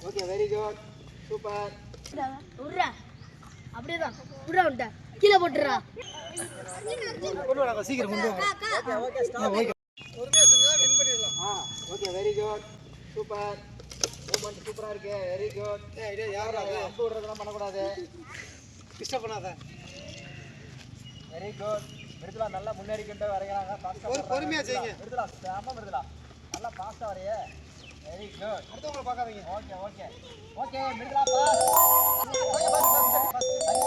Okay very good super. உர்ரா அப்படியேதான் உர்ரா உண்டா கீழே போட்டுறா. கொண்டு வாங்க சீக்கிரம் கொண்டு வாங்க. Okay okay stop. ஓகே பொறுமையா செஞ்சா வின் பண்ணிடலாம். Okay very good super. Movement சூப்பரா இருக்கு. Very good. ஏய் யாரா அது அம்பு விடுறதெல்லாம் பண்ண கூடாது. டிஸ்டர்ப் பண்ணாத. Very good. மிருதுலா நல்லா முன்னேறி கொண்டு வரீங்க. ஃபாஸ்டா பொறுமையா செய்யுங்க. மிருதுலா சாம மிருதுலா நல்லா ஃபாஸ்டா வரீங்க. Very good. அடுத்தவங்கள பார்க்காதீங்க. Okay okay okay Mridula pass. Okay first கையில 3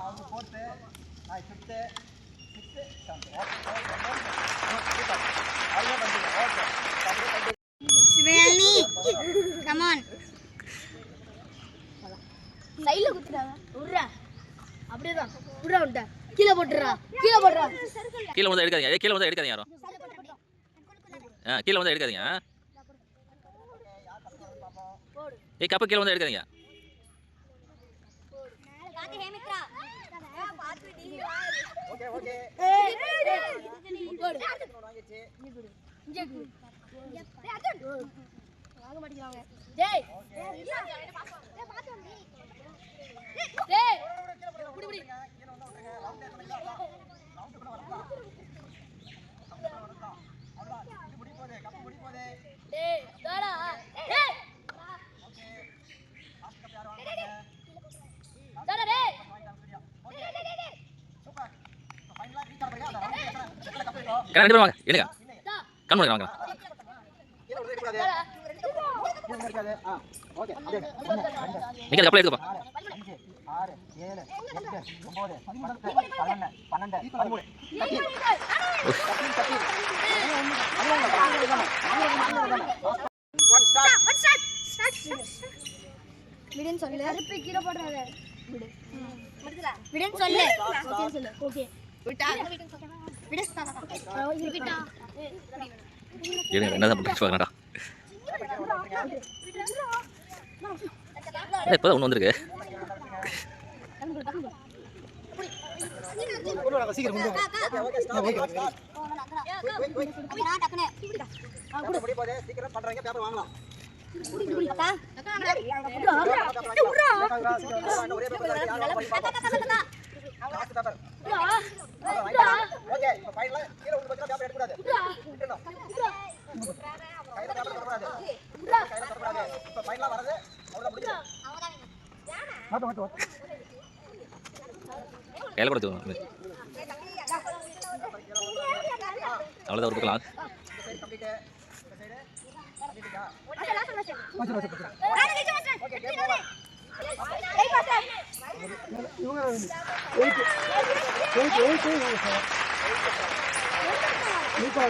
அவங்க 4th நான் 5th 6th 7th ஓகே அருமையா பண்ணீங்க. ஓகே சிவயானி கம் ஆன் சைடுல குத்துறாங்க. உர்ரா அப்படியேதான் உர்ரா உண்டா கீழே போட்டுறா. கீழே போடுறா. கீழே வந்து எடுக்காதீங்க. கீழே வந்து எடுக்காதீங்க யாரும். கீழே வந்து எடுக்காதீங்க. கப்பு கீழே வந்து எடுக்காதீங்க. பாத்து ஹேமித்ரா பாத்து டி ஓகே ஓகே போடு வாங்கிச்சு. இங்க டேய் அர்ஜுன் வாங்க மாட்டீங்க. டேய் இல்ல டேய் பாத்து வந்து டேய் புடி புடி கீழ வந்தா விட்டுருங்க. ரவுண்ட் பண்ணீங்க. ரவுண்ட் பண்ண வரலாம். அவ்வளவுதான். இது முடி போதே கப்பு முடி போதே. டேய் டேடா டேய் ஓகே லாஸ்ட் கப் யார் வாங்குறாங்க? டேடா டேய் ஓகே சூப்பர். ஃபைனலா ரீச் ஆகுறீங்க. அந்த ரவுண்ட் கப் எடுங்க. ரெண்டு பேரும் வாங்க எடுங்க. கண் பண்ணுங்க வாங்க. கீழ விட கூடாது. கீழ இருக்காது. ஓகே அப்படியே நீங்க கப்பல எடுத்துப்பா. 5 6 7 8 9 10 11 12 13 கட்டி கட்டி ஒன் ஸ்டார்ட் விடுன்னு சொல்லு. அறுப்பு கீழ போடுறாத. விடு. முடியல. விடுன்னு சொல்லு. ஓகே சொல்லு. ஓகே. விட்டா. விடு. விட்டா. எடுங்க என்னதான் பண்ணி பாக்கறடா. இப்போதான் ஒன்று வந்திருக்கு. கொண்டு வாங்க சீக்கிரம் கொண்டு வாங்க. Okay stop. ஓகே நான் டக்குனே. கூட முடி போதே சீக்கிரம் பண்றீங்க. பேப்பர் வாங்கலாம். அக்கா ஒரே பேப்பர் தான். Last paper. ஓகே இப்போ ஃபைனலா கீழ வந்து பத்தினா பேப்பர் எடுக்க கூடாது. விட்டுறணும். கையில பேப்பர் தொட கூடாது. கையில தொட கூடாது. இப்போ ஃபைனலா வரது அவ்வளவு முடிஞ்சது. மாத்து கையில கொடுத்து அவ்வளோதான் ஒரு பக்கம் சைடு கம்ப்ளீட். இந்த சைடு கம்ப்ளீட்டா. Okay game over. இவங்க 8 8 8 சார். 8